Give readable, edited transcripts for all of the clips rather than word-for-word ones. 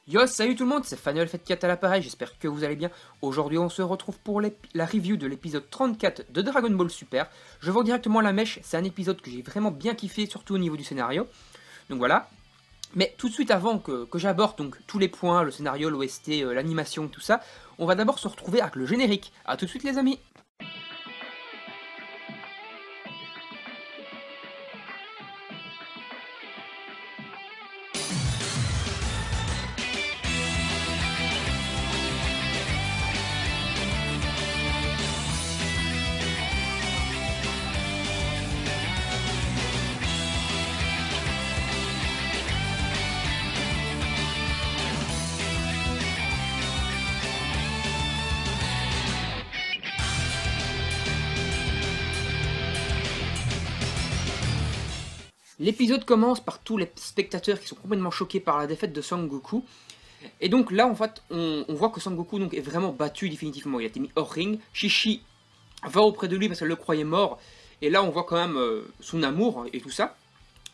Yo, salut tout le monde, c'est Fanuel Fat4 à l'appareil, j'espère que vous allez bien. Aujourd'hui on se retrouve pour la review de l'épisode 34 de Dragon Ball Super. Je vais directement à la mèche, c'est un épisode que j'ai vraiment bien kiffé, surtout au niveau du scénario. Donc voilà. Mais tout de suite avant que j'aborde donc tous les points, le scénario, l'OST, l'animation, tout ça, on va d'abord se retrouver avec le générique. A tout de suite les amis. L'épisode commence par tous les spectateurs qui sont complètement choqués par la défaite de Sangoku. Et donc là, en fait, on voit que Sangoku donc, est vraiment battu définitivement. Il a été mis hors ring. Shishi va auprès de lui parce qu'elle le croyait mort. Et là, on voit quand même son amour et tout ça.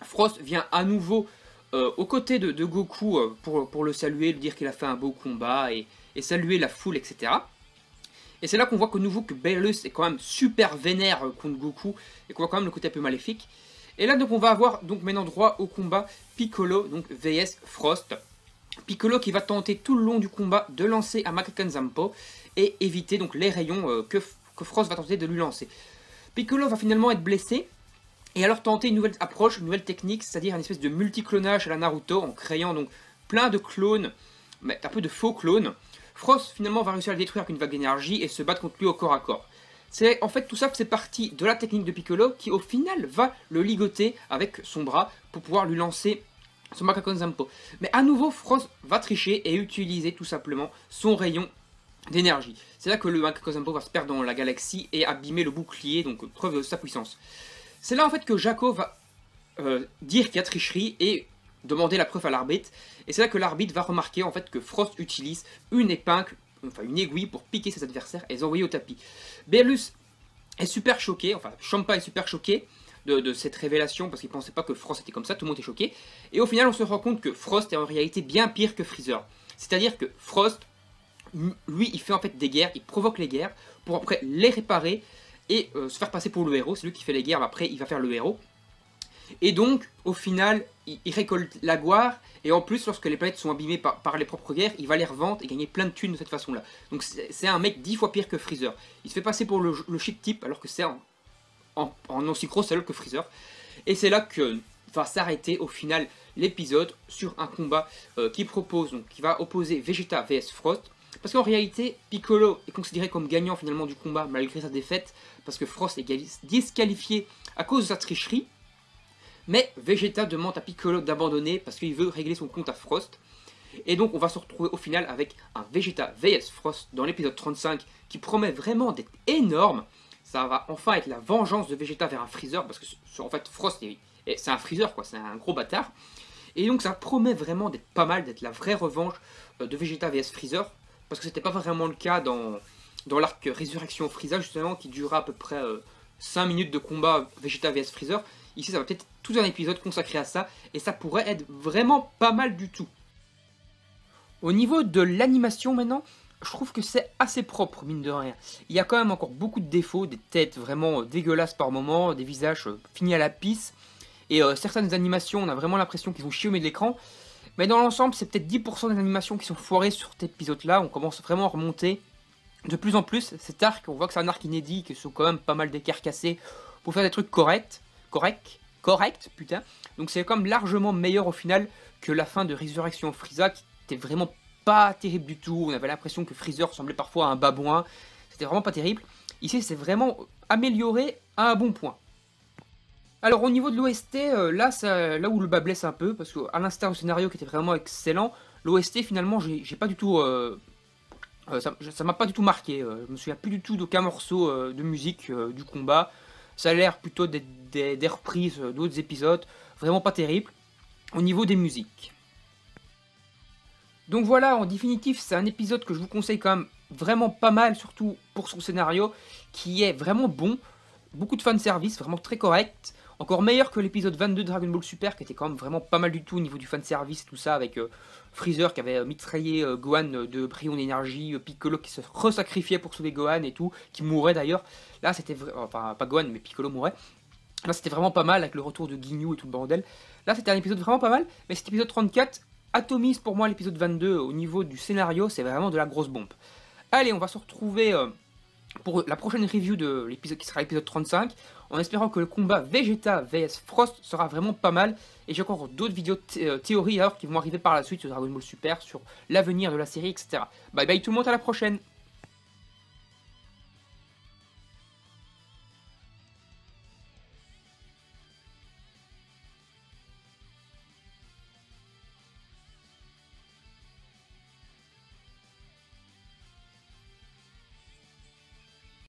Frost vient à nouveau aux côtés de Goku pour le saluer, lui dire qu'il a fait un beau combat et saluer la foule, etc. Et c'est là qu'on voit que nouveau que Beerus est quand même super vénère contre Goku et qu'on voit quand même le côté un peu maléfique. Et là donc on va avoir donc maintenant droit au combat Piccolo donc vs Frost. Piccolo qui va tenter tout le long du combat de lancer à Makakan Zampo et éviter donc les rayons que Frost va tenter de lui lancer. Piccolo va finalement être blessé et alors tenter une nouvelle approche, une nouvelle technique, c'est-à-dire une espèce de multiclonage à la Naruto en créant donc plein de clones, mais un peu de faux clones. Frost finalement va réussir à le détruire avec une vague d'énergie et se battre contre lui au corps à corps. C'est en fait tout ça, c'est partie de la technique de Piccolo qui au final va le ligoter avec son bras pour pouvoir lui lancer son Makakan Zampo. Mais à nouveau, Frost va tricher et utiliser tout simplement son rayon d'énergie. C'est là que le Makakan Zampo va se perdre dans la galaxie et abîmer le bouclier, donc preuve de sa puissance. C'est là en fait que Jaco va dire qu'il y a tricherie et demander la preuve à l'arbitre. Et c'est là que l'arbitre va remarquer en fait que Frost utilise une épingle, enfin une aiguille pour piquer ses adversaires et les envoyer au tapis. Beerus est super choqué, enfin Champa est super choqué de cette révélation parce qu'il pensait pas que Frost était comme ça, tout le monde est choqué. Et au final on se rend compte que Frost est en réalité bien pire que Freezer. C'est-à-dire que Frost, lui il fait en fait des guerres, il provoque les guerres pour après les réparer et se faire passer pour le héros. C'est lui qui fait les guerres, mais après il va faire le héros. Et donc, au final, il récolte la gloire, et en plus, lorsque les planètes sont abîmées par les propres guerres, il va les revendre et gagner plein de thunes de cette façon-là. Donc c'est un mec 10 fois pire que Freezer. Il se fait passer pour le shit type, alors que c'est en aussi gros salaud que Freezer. Et c'est là que va s'arrêter au final l'épisode sur un combat qui va opposer Vegeta vs Frost. Parce qu'en réalité, Piccolo est considéré comme gagnant finalement du combat malgré sa défaite, parce que Frost est disqualifié à cause de sa tricherie. Mais Vegeta demande à Piccolo d'abandonner parce qu'il veut régler son compte à Frost. Et donc on va se retrouver au final avec un Vegeta vs Frost dans l'épisode 35 qui promet vraiment d'être énorme. Ça va enfin être la vengeance de Vegeta vers un Freezer parce que en fait Frost c'est un Freezer quoi, c'est un gros bâtard. Et donc ça promet vraiment d'être pas mal, d'être la vraie revanche de Vegeta vs Freezer. Parce que c'était pas vraiment le cas dans l'arc Résurrection Frieza justement qui durera à peu près 5 minutes de combat Vegeta vs Freezer. Ici, ça va peut-être tout un épisode consacré à ça, et ça pourrait être vraiment pas mal du tout. Au niveau de l'animation maintenant, je trouve que c'est assez propre, mine de rien. Il y a quand même encore beaucoup de défauts, des têtes vraiment dégueulasses par moments, des visages finis à la pisse, et certaines animations, on a vraiment l'impression qu'ils ont chié au milieu de l'écran. Mais dans l'ensemble, c'est peut-être 10% des animations qui sont foirées sur cet épisode-là, on commence vraiment à remonter de plus en plus. Cet arc, on voit que c'est un arc inédit, qui sont quand même pas mal décarcassés pour faire des trucs corrects, putain. Donc c'est quand même largement meilleur au final que la fin de Résurrection Frieza qui était vraiment pas terrible du tout. On avait l'impression que Freezer ressemblait parfois à un babouin. C'était vraiment pas terrible. Ici c'est vraiment amélioré à un bon point. Alors au niveau de l'OST, là où le bas blesse un peu, parce qu'à l'instar du scénario qui était vraiment excellent, l'OST finalement j'ai pas du tout... ça m'a pas du tout marqué. Je me souviens plus du tout d'aucun morceau de musique du combat. Ça a l'air plutôt d'être des reprises d'autres épisodes, vraiment pas terrible, au niveau des musiques. Donc voilà, en définitive, c'est un épisode que je vous conseille quand même vraiment pas mal, surtout pour son scénario, qui est vraiment bon, beaucoup de fanservice, vraiment très correct. Encore meilleur que l'épisode 22 de Dragon Ball Super, qui était quand même vraiment pas mal du tout au niveau du fanservice et tout ça, avec Freezer qui avait mitraillé Gohan de rayons d'énergie, Piccolo qui se resacrifiait pour sauver Gohan et tout, qui mourait d'ailleurs. Là, c'était enfin, pas Gohan, mais Piccolo mourait. Là, c'était vraiment pas mal avec le retour de Ginyu et tout le bordel. Là, c'était un épisode vraiment pas mal, mais cet épisode 34 atomise pour moi l'épisode 22 au niveau du scénario, c'est vraiment de la grosse bombe. Allez, on va se retrouver pour la prochaine review de l'épisode qui sera l'épisode 35, en espérant que le combat Vegeta vs Frost sera vraiment pas mal. Et j'ai encore d'autres vidéos théories alors qui vont arriver par la suite sur Dragon Ball Super, sur l'avenir de la série, etc. Bye bye tout le monde, à la prochaine!